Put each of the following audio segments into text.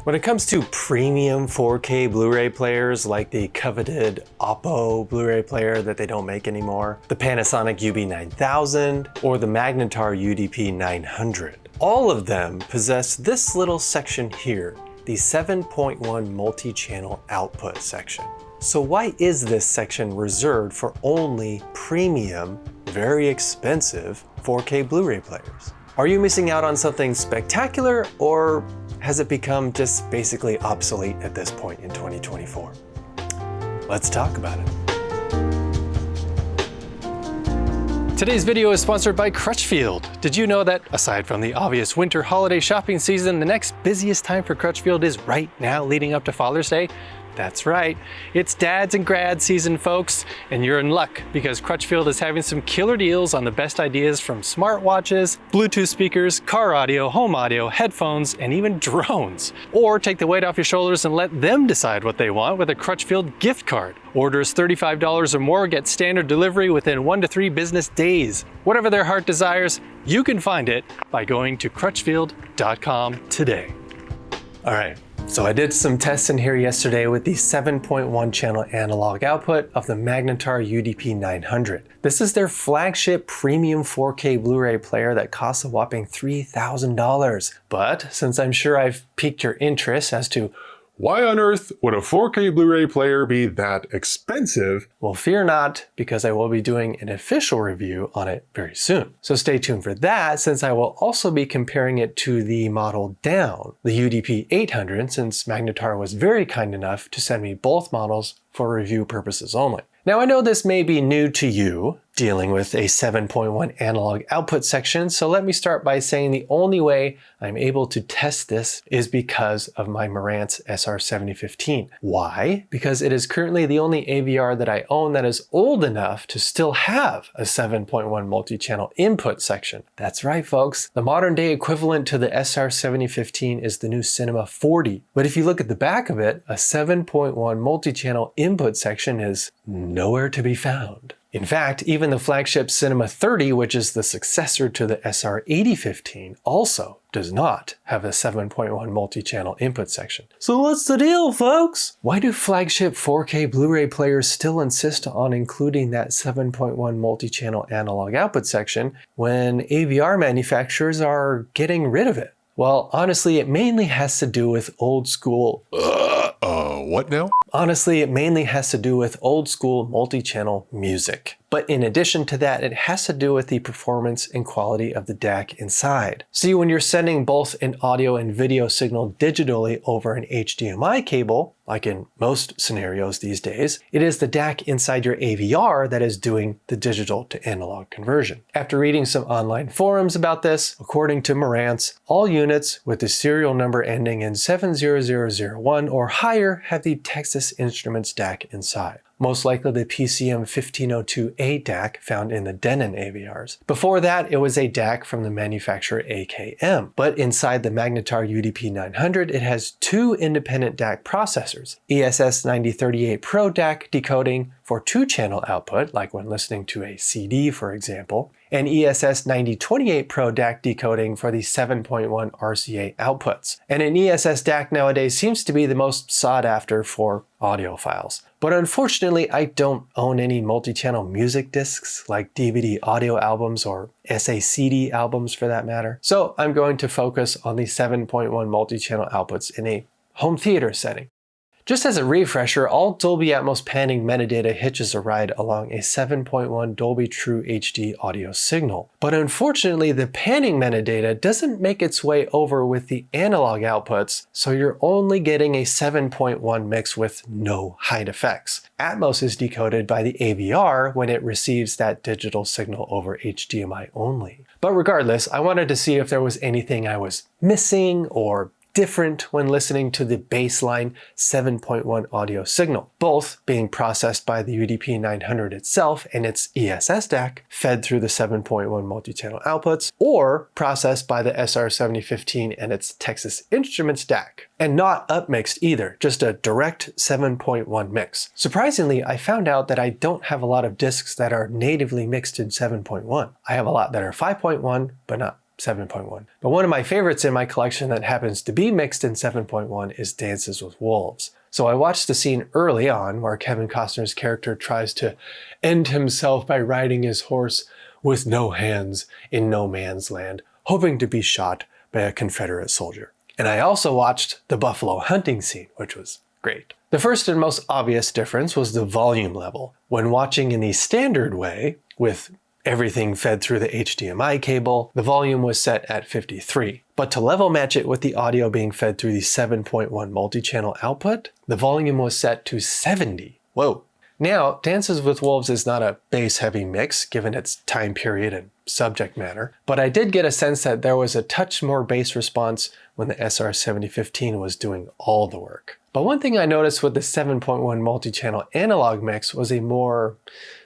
When it comes to premium 4K Blu-ray players like the coveted Oppo Blu-ray player that they don't make anymore, the Panasonic UB9000, or the Magnetar UDP900, all of them possess this little section here, the 7.1 multi-channel output section. So why is this section reserved for only premium, very expensive 4K Blu-ray players? Are you missing out on something spectacular, or has it become just basically obsolete at this point in 2024? Let's talk about it. Today's video is sponsored by Crutchfield. Did you know that aside from the obvious winter holiday shopping season, the next busiest time for Crutchfield is right now leading up to Father's Day? That's right, it's dads and grad season, folks, and you're in luck because Crutchfield is having some killer deals on the best ideas from smartwatches, Bluetooth speakers, car audio, home audio, headphones, and even drones. Or take the weight off your shoulders and let them decide what they want with a Crutchfield gift card. Orders $35 or more get standard delivery within 1 to 3 business days. Whatever their heart desires, you can find it by going to crutchfield.com today. All right. So I did some tests in here yesterday with the 7.1 channel analog output of the Magnetar UDP900. This is their flagship premium 4K Blu-ray player that costs a whopping $3,000. But since I'm sure I've piqued your interest as to why on earth would a 4K Blu-ray player be that expensive? Well, fear not, because I will be doing an official review on it very soon. So stay tuned for that, since I will also be comparing it to the model down, the UDP800, since Magnetar was very kind enough to send me both models for review purposes only. Now I know this may be new to you, dealing with a 7.1 analog output section, so let me start by saying the only way I'm able to test this is because of my Marantz SR7015. Why? Because it is currently the only AVR that I own that is old enough to still have a 7.1 multi-channel input section. That's right, folks. The modern day equivalent to the SR7015 is the new Cinema 40. But if you look at the back of it, a 7.1 multi-channel input section is nowhere to be found. In fact, even the flagship Cinema 30, which is the successor to the SR8015, also does not have a 7.1 multi-channel input section. So what's the deal, folks? Why do flagship 4K Blu-ray players still insist on including that 7.1 multi-channel analog output section when AVR manufacturers are getting rid of it? Well, honestly, it mainly has to do with old school... what now? Honestly, it mainly has to do with old school multi-channel music. But in addition to that, it has to do with the performance and quality of the DAC inside. See, when you're sending both an audio and video signal digitally over an HDMI cable, like in most scenarios these days, it is the DAC inside your AVR that is doing the digital to analog conversion. After reading some online forums about this, according to Marantz, all units with the serial number ending in 70001 or higher have the Texas Instruments DAC inside. Most likely the PCM 1502A DAC found in the Denon AVRs. Before that, it was a DAC from the manufacturer AKM. But inside the Magnetar UDP900, it has 2 independent DAC processors. ESS9038 Pro DAC decoding for 2-channel output, like when listening to a CD, for example, and ESS9028 Pro DAC decoding for the 7.1 RCA outputs. And an ESS DAC nowadays seems to be the most sought after for audiophiles. But unfortunately, I don't own any multi-channel music discs like DVD audio albums or SACD albums for that matter. So I'm going to focus on the 7.1 multi-channel outputs in a home theater setting. Just as a refresher, all Dolby Atmos panning metadata hitches a ride along a 7.1 Dolby True HD audio signal. But unfortunately, the panning metadata doesn't make its way over with the analog outputs, so you're only getting a 7.1 mix with no hide effects. Atmos is decoded by the AVR when it receives that digital signal over HDMI only. But regardless, I wanted to see if there was anything I was missing or different when listening to the baseline 7.1 audio signal, both being processed by the UDP900 itself and its ESS DAC fed through the 7.1 multi-channel outputs, or processed by the SR7015 and its Texas Instruments DAC. And not upmixed either, just a direct 7.1 mix. Surprisingly, I found out that I don't have a lot of discs that are natively mixed in 7.1. I have a lot that are 5.1, but not 7.1. But one of my favorites in my collection that happens to be mixed in 7.1 is Dances with Wolves. So I watched the scene early on where Kevin Costner's character tries to end himself by riding his horse with no hands in no man's land, hoping to be shot by a Confederate soldier. And I also watched the buffalo hunting scene, which was great. The first and most obvious difference was the volume level. When watching in the standard way, with everything fed through the HDMI cable, the volume was set at 53. But to level match it with the audio being fed through the 7.1 multi-channel output, the volume was set to 70. Whoa. Now, Dances with Wolves is not a bass-heavy mix, given its time period and subject matter, but I did get a sense that there was a touch more bass response when the SR7015 was doing all the work. But one thing I noticed with the 7.1 multi-channel analog mix was a more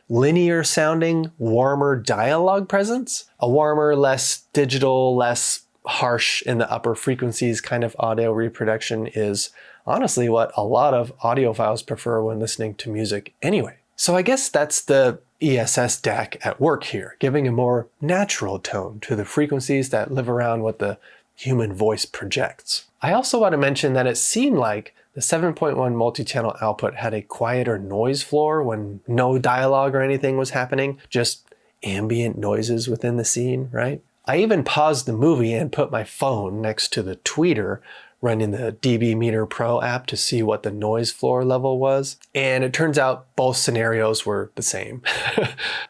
linear sounding, warmer dialogue presence. A warmer, less digital, less harsh in the upper frequencies kind of audio reproduction is honestly what a lot of audiophiles prefer when listening to music anyway. So I guess that's the ESS DAC at work here, giving a more natural tone to the frequencies that live around what the human voice projects. I also want to mention that it seemed like the 7.1 multi-channel output had a quieter noise floor when no dialogue or anything was happening, just ambient noises within the scene, right? I even paused the movie and put my phone next to the tweeter running the dB Meter Pro app to see what the noise floor level was. And it turns out both scenarios were the same,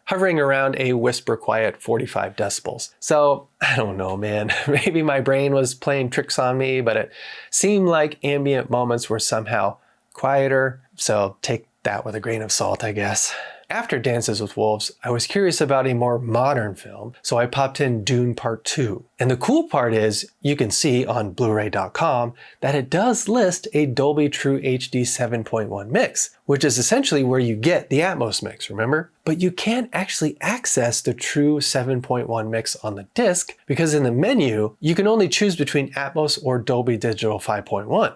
hovering around a whisper quiet 45 decibels. So I don't know, man, maybe my brain was playing tricks on me, but it seemed like ambient moments were somehow quieter. So take that with a grain of salt, I guess. After Dances with Wolves, I was curious about a more modern film, so I popped in Dune Part 2. And the cool part is, you can see on Blu-ray.com that it does list a Dolby True HD 7.1 mix, which is essentially where you get the Atmos mix, remember? But you can't actually access the true 7.1 mix on the disc because in the menu, you can only choose between Atmos or Dolby Digital 5.1.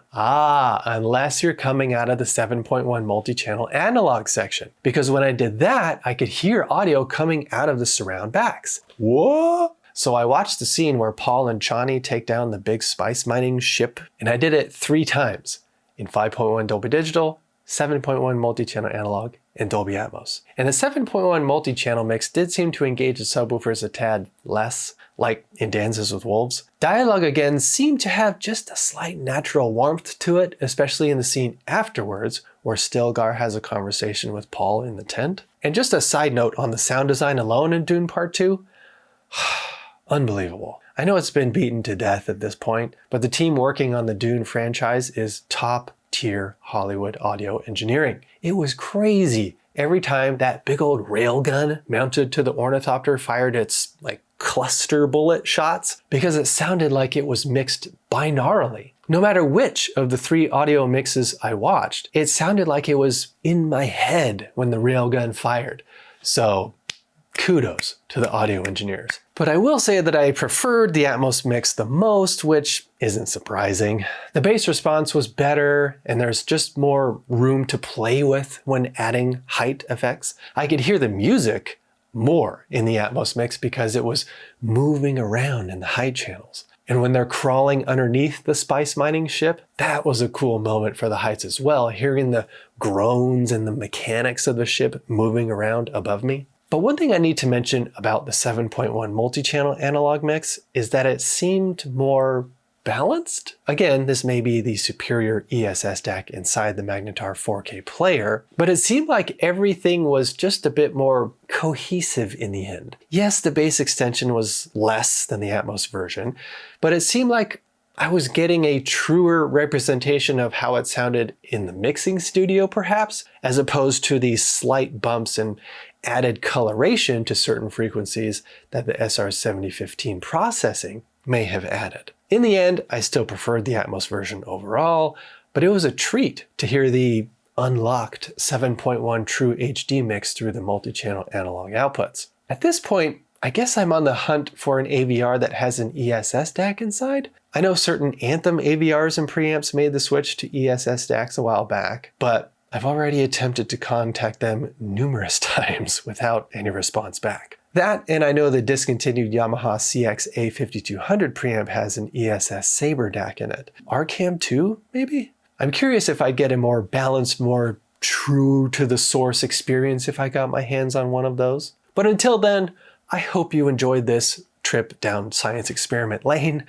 Unless you're coming out of the 7.1 multi-channel analog section. Because when I did that, I could hear audio coming out of the surround backs. What? So I watched the scene where Paul and Chani take down the big spice mining ship, and I did it 3 times in 5.1 Dolby Digital, 7.1 multi-channel analog, and Dolby Atmos. And the 7.1 multi-channel mix did seem to engage the subwoofers a tad less, like in Dances with Wolves. Dialogue again seemed to have just a slight natural warmth to it, especially in the scene afterwards, where Stilgar has a conversation with Paul in the tent. And just a side note on the sound design alone in Dune Part 2, unbelievable. I know it's been beaten to death at this point, but the team working on the Dune franchise is top-tier Hollywood audio engineering. It was crazy. Every time that big old railgun mounted to the ornithopter fired its cluster bullet shots, because it sounded like it was mixed binaurally. No matter which of the 3 audio mixes I watched, it sounded like it was in my head when the railgun fired. So kudos to the audio engineers. But I will say that I preferred the Atmos mix the most, which isn't surprising. The bass response was better, and there's just more room to play with when adding height effects. I could hear the music more in the Atmos mix because it was moving around in the height channels. And when they're crawling underneath the spice mining ship, that was a cool moment for the heights as well, hearing the groans and the mechanics of the ship moving around above me. But one thing I need to mention about the 7.1 multi-channel analog mix is that it seemed more balanced. Again, this may be the superior ESS DAC inside the Magnetar 4K player, but it seemed like everything was just a bit more cohesive in the end. Yes, the bass extension was less than the Atmos version, but it seemed like I was getting a truer representation of how it sounded in the mixing studio perhaps, as opposed to the slight bumps and added coloration to certain frequencies that the SR7015 processing may have added. In the end, I still preferred the Atmos version overall, but it was a treat to hear the unlocked 7.1 True HD mix through the multi-channel analog outputs. At this point, I guess I'm on the hunt for an AVR that has an ESS DAC inside. I know certain Anthem AVRs and preamps made the switch to ESS DACs a while back, but I've already attempted to contact them numerous times without any response back. That, and I know the discontinued Yamaha CX-A5200 preamp has an ESS Sabre DAC in it. Arcam 2, maybe? I'm curious if I'd get a more balanced, more true to the source experience if I got my hands on one of those. But until then, I hope you enjoyed this trip down science experiment lane.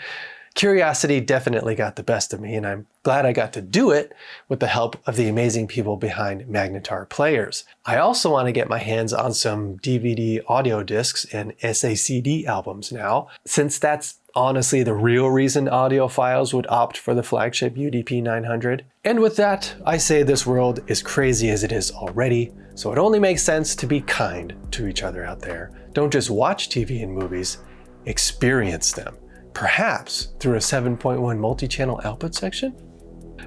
Curiosity definitely got the best of me, and I'm glad I got to do it with the help of the amazing people behind Magnetar players. I also want to get my hands on some DVD audio discs and SACD albums now, since that's honestly the real reason audiophiles would opt for the flagship UDP900. And with that, I say this world is crazy as it is already, so it only makes sense to be kind to each other out there. Don't just watch TV and movies, experience them. Perhaps through a 7.1 multi-channel output section?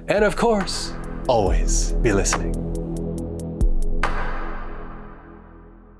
And of course, always be listening.